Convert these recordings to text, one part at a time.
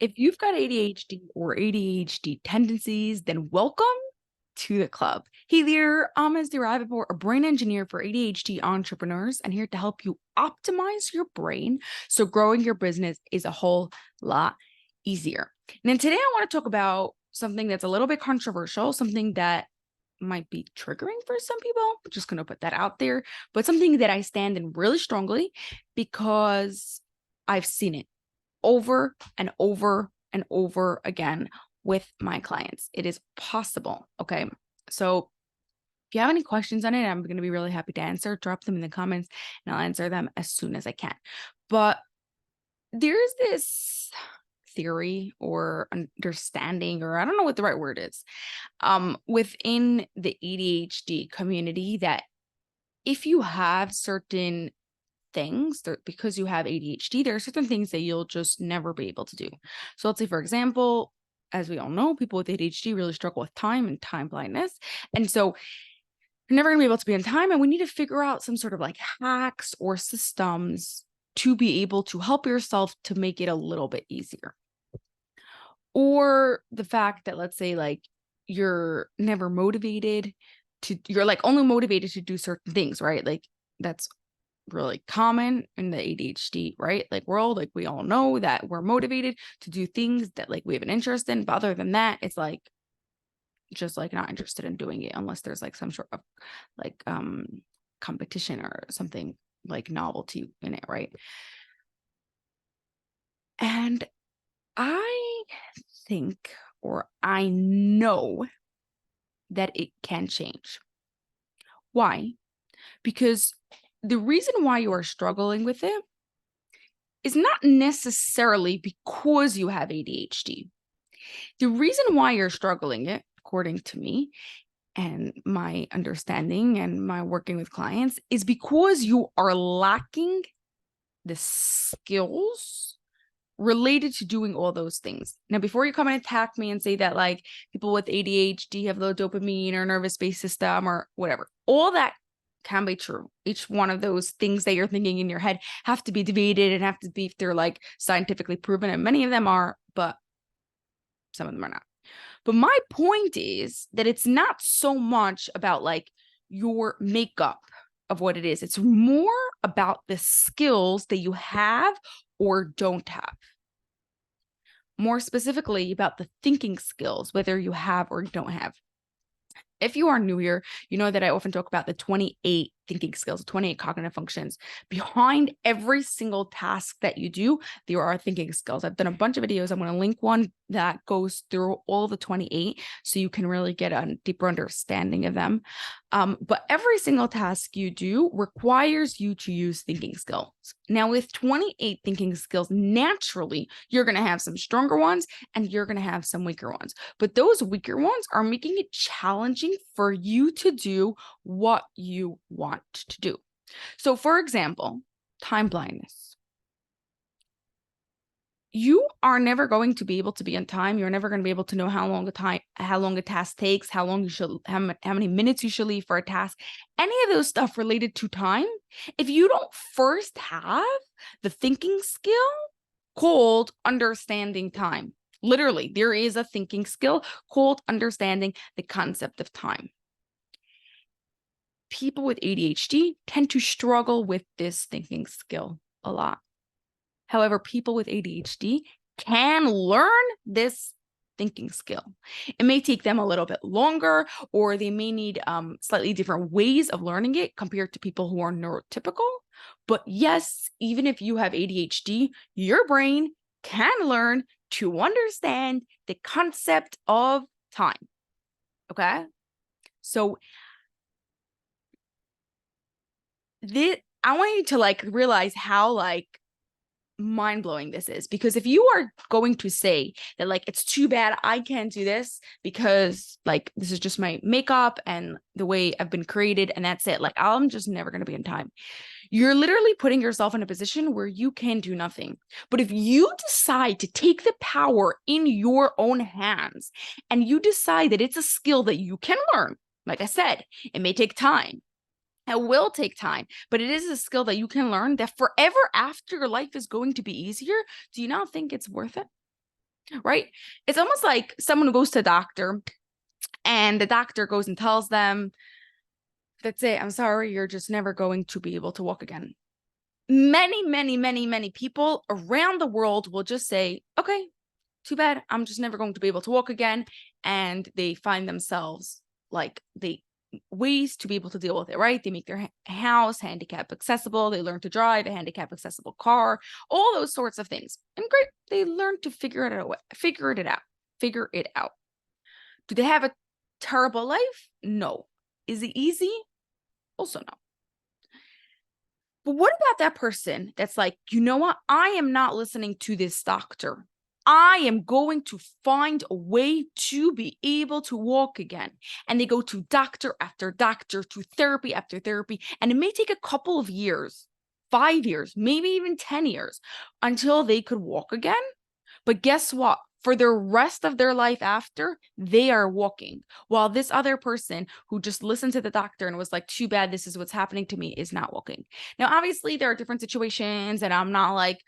If you've got ADHD or ADHD tendencies, then welcome to the club. Hey there, I'm Ms. Derivable, a brain engineer for ADHD entrepreneurs, and here to help you optimize your brain so growing your business is a whole lot easier. And then today I want to talk about something that's a little bit controversial, something that might be triggering for some people. I'm just going to put that out there, but something that I stand in really strongly because I've seen it over and over and over again with my clients. It is possible. Okay. So if you have any questions on it, I'm going to be really happy to answer. Drop them in the comments and I'll answer them as soon as I can. But there's this theory or understanding, or I don't know what the right word is, within the ADHD community that if you have certain things that because you have ADHD, there are certain things that you'll just never be able to do. So let's say, for example, as we all know, people with ADHD really struggle with time and time blindness. And so you're never going to be able to be on time. And we need to figure out some sort of like hacks or systems to be able to help yourself to make it a little bit easier. Or the fact that, let's say, like you're never motivated you're like only motivated to do certain things, right? Like that's really common in the ADHD, right? Like world, like we all know that we're motivated to do things that like we have an interest in, but other than that, it's like just like not interested in doing it unless there's like some sort of like competition or something like novelty in it, right? And I think, or I know that it can change. Why? Because the reason why you are struggling with it is not necessarily because you have ADHD. The reason why you're struggling it, according to me and my understanding and my working with clients, is because you are lacking the skills related to doing all those things. Now, before you come and attack me and say that like people with ADHD have low dopamine or nervous-based system or whatever, all that can be true. Each one of those things that you're thinking in your head have to be debated and have to be if they're like scientifically proven, and many of them are, but some of them are not. But my point is that it's not so much about like your makeup of what it is. It's more about the skills that you have or don't have. More specifically about the thinking skills, whether you have or don't have. If you are new here, you know that I often talk about the 28 thinking skills, 28 cognitive functions. Behind every single task that you do, there are thinking skills. I've done a bunch of videos. I'm going to link one that goes through all the 28 so you can really get a deeper understanding of them. But every single task you do requires you to use thinking skills. Now, with 28 thinking skills, naturally, you're going to have some stronger ones and you're going to have some weaker ones. But those weaker ones are making it challenging for you to do what you want to do. So, for example, time blindness. You are never going to be able to be on time. You're never going to be able to know how long a task takes, how many minutes you should leave for a task, any of those stuff related to time. If you don't first have the thinking skill called understanding time, literally, there is a thinking skill called understanding the concept of time. People with ADHD tend to struggle with this thinking skill a lot. However, people with ADHD can learn this thinking skill. It may take them a little bit longer, or they may need slightly different ways of learning it compared to people who are neurotypical. But yes, even if you have ADHD, your brain can learn to understand the concept of time. Okay? So I want you to like realize how like mind-blowing this is, because if you are going to say that like it's too bad I can't do this because like this is just my makeup and the way I've been created and that's it, like I'm just never going to be in time, you're literally putting yourself in a position where you can do nothing. But if you decide to take the power in your own hands and you decide that it's a skill that you can learn, like I said, it may take time. It will take time, but it is a skill that you can learn that forever after your life is going to be easier. Do you not think it's worth it? right? It's almost like someone who goes to a doctor and the doctor goes and tells them, that's it, I'm sorry, you're just never going to be able to walk again. Many people around the world will just say, okay, too bad, I'm just never going to be able to walk again. And they find themselves like ways to be able to deal with it, right? They make their house handicap accessible. They learn to drive a handicap accessible car, all those sorts of things. And great, they learn to figure it out. Do they have a terrible life? No. Is it easy? Also no. But what about that person that's like, you know what? I am not listening to this doctor. I am going to find a way to be able to walk again. And they go to doctor after doctor, to therapy after therapy. And it may take a couple of years, 5 years, maybe even 10 years until they could walk again. But guess what? For the rest of their life after, they are walking. While this other person who just listened to the doctor and was like, too bad, this is what's happening to me, is not walking. Now, obviously, there are different situations, and I'm not like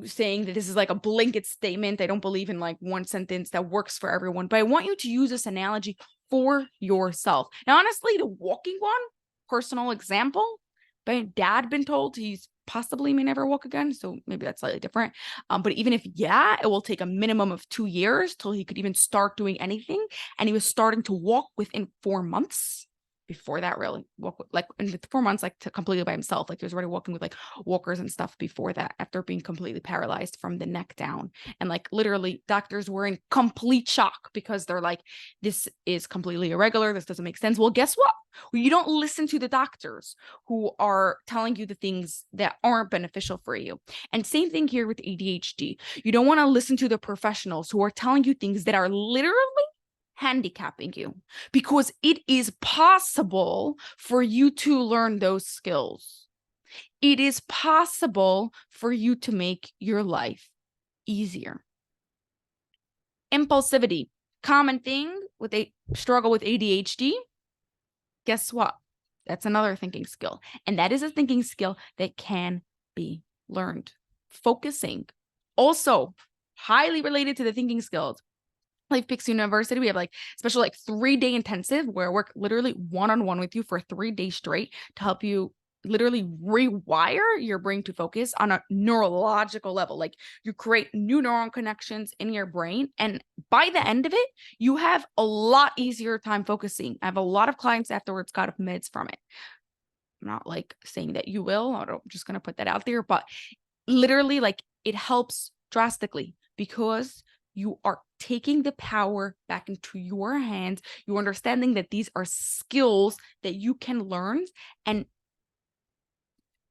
saying that this is like a blanket statement. I don't believe in like one sentence that works for everyone, but I want you to use this analogy for yourself. Now, honestly, the walking one, personal example, my dad been told he's possibly may never walk again, so maybe that's slightly different. But even if, yeah, it will take a minimum of 2 years till he could even start doing anything, and he was starting to walk within 4 months. Before that, really walk like in the 4 months, like to completely by himself. Like he was already walking with like walkers and stuff before that, after being completely paralyzed from the neck down. And like literally doctors were in complete shock because they're like, this is completely irregular. This doesn't make sense. Well, guess what? You don't listen to the doctors who are telling you the things that aren't beneficial for you. And same thing here with ADHD. You don't want to listen to the professionals who are telling you things that are literally handicapping you, because it is possible for you to learn those skills. It is possible for you to make your life easier. Impulsivity, common thing with a struggle with ADHD. Guess what? That's another thinking skill. And that is a thinking skill that can be learned. Focusing, also highly related to the thinking skills. Life Picks University, we have like special like 3-day intensive where I work literally one-on-one with you for 3 days straight to help you literally rewire your brain to focus on a neurological level. Like you create new neuron connections in your brain, and by the end of it, you have a lot easier time focusing. I have a lot of clients afterwards got off meds from it. I'm not like saying that you will, I'm just going to put that out there, but literally like it helps drastically because you are taking the power back into your hands. You're understanding that these are skills that you can learn. And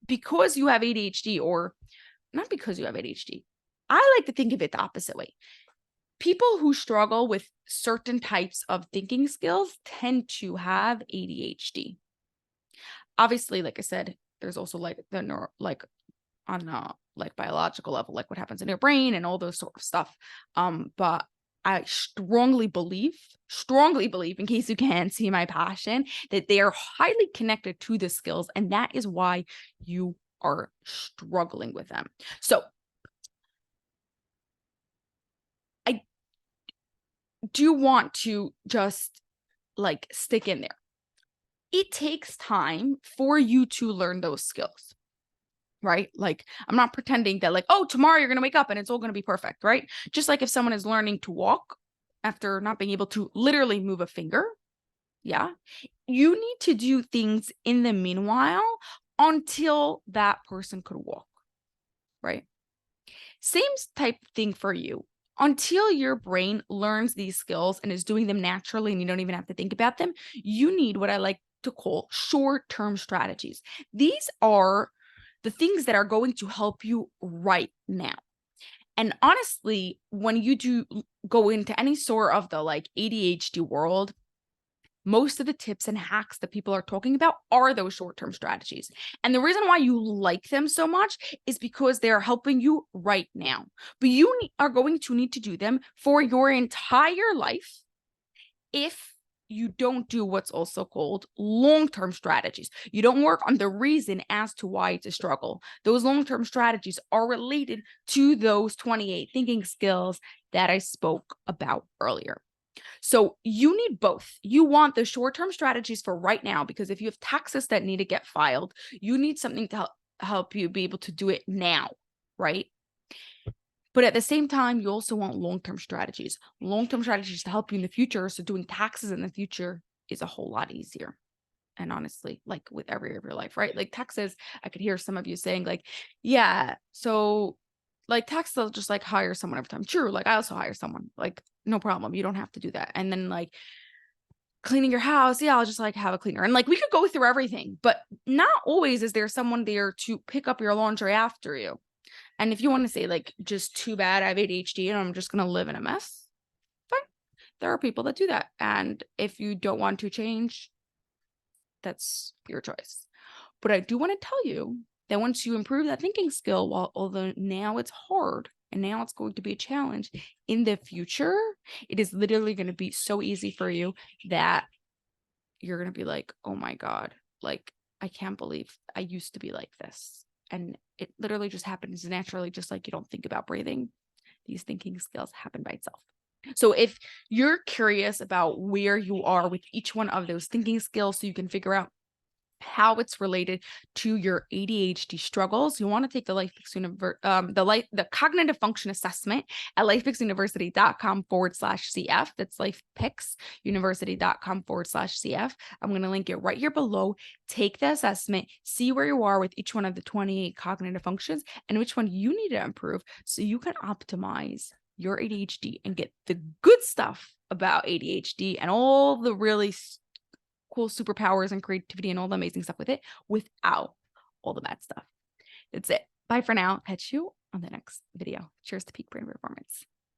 because you have ADHD, or not because you have ADHD, I like to think of it the opposite way. People who struggle with certain types of thinking skills tend to have ADHD. Obviously, like I said, there's also like the neuro, like on a like biological level, like what happens in your brain and all those sort of stuff. But I strongly believe, in case you can't see my passion, that they are highly connected to the skills, and that is why you are struggling with them. So I do want to just like stick in there. It takes time for you to learn those skills. Right? Like, I'm not pretending that like, oh, tomorrow you're going to wake up and it's all going to be perfect, right? Just like if someone is learning to walk after not being able to literally move a finger, yeah, you need to do things in the meanwhile until that person could walk, right? Same type thing for you. Until your brain learns these skills and is doing them naturally and you don't even have to think about them, you need what I like to call short-term strategies. These are the things that are going to help you right now. And honestly, when you do go into any sort of the like ADHD world, most of the tips and hacks that people are talking about are those short-term strategies. And the reason why you like them so much is because they're helping you right now. But you are going to need to do them for your entire life if you don't do what's also called long-term strategies. You don't work on the reason as to why it's a struggle. Those long-term strategies are related to those 28 thinking skills that I spoke about earlier. So you need both. You want the short-term strategies for right now, because if you have taxes that need to get filed, you need something to help you be able to do it now, right? But at the same time, you also want long-term strategies to help you in the future. So doing taxes in the future is a whole lot easier. And honestly, like with every area of your life, right? Like taxes, I could hear some of you saying like, yeah, so like taxes, I'll just like hire someone every time. True. Like I also hire someone, like no problem. You don't have to do that. And then like cleaning your house, yeah, I'll just like have a cleaner. And like we could go through everything, but not always is there someone there to pick up your laundry after you. And if you want to say like, just too bad, I have ADHD and I'm just going to live in a mess, fine. There are people that do that. And if you don't want to change, that's your choice. But I do want to tell you that once you improve that thinking skill, although now it's hard and now it's going to be a challenge, in the future, it is literally going to be so easy for you that you're going to be like, oh my God, like, I can't believe I used to be like this. And it literally just happens naturally, just like you don't think about breathing. These thinking skills happen by itself. So if you're curious about where you are with each one of those thinking skills, so you can figure out how it's related to your ADHD struggles, you want to take the the cognitive function assessment at lifepixuniversity.com/CF. That's lifepixuniversity.com/CF. I'm going to link it right here below. Take the assessment, see where you are with each one of the 28 cognitive functions and which one you need to improve so you can optimize your ADHD and get the good stuff about ADHD and all the really cool superpowers and creativity and all the amazing stuff with it without all the bad stuff. That's it. Bye for now. Catch you on the next video. Cheers to peak brain performance.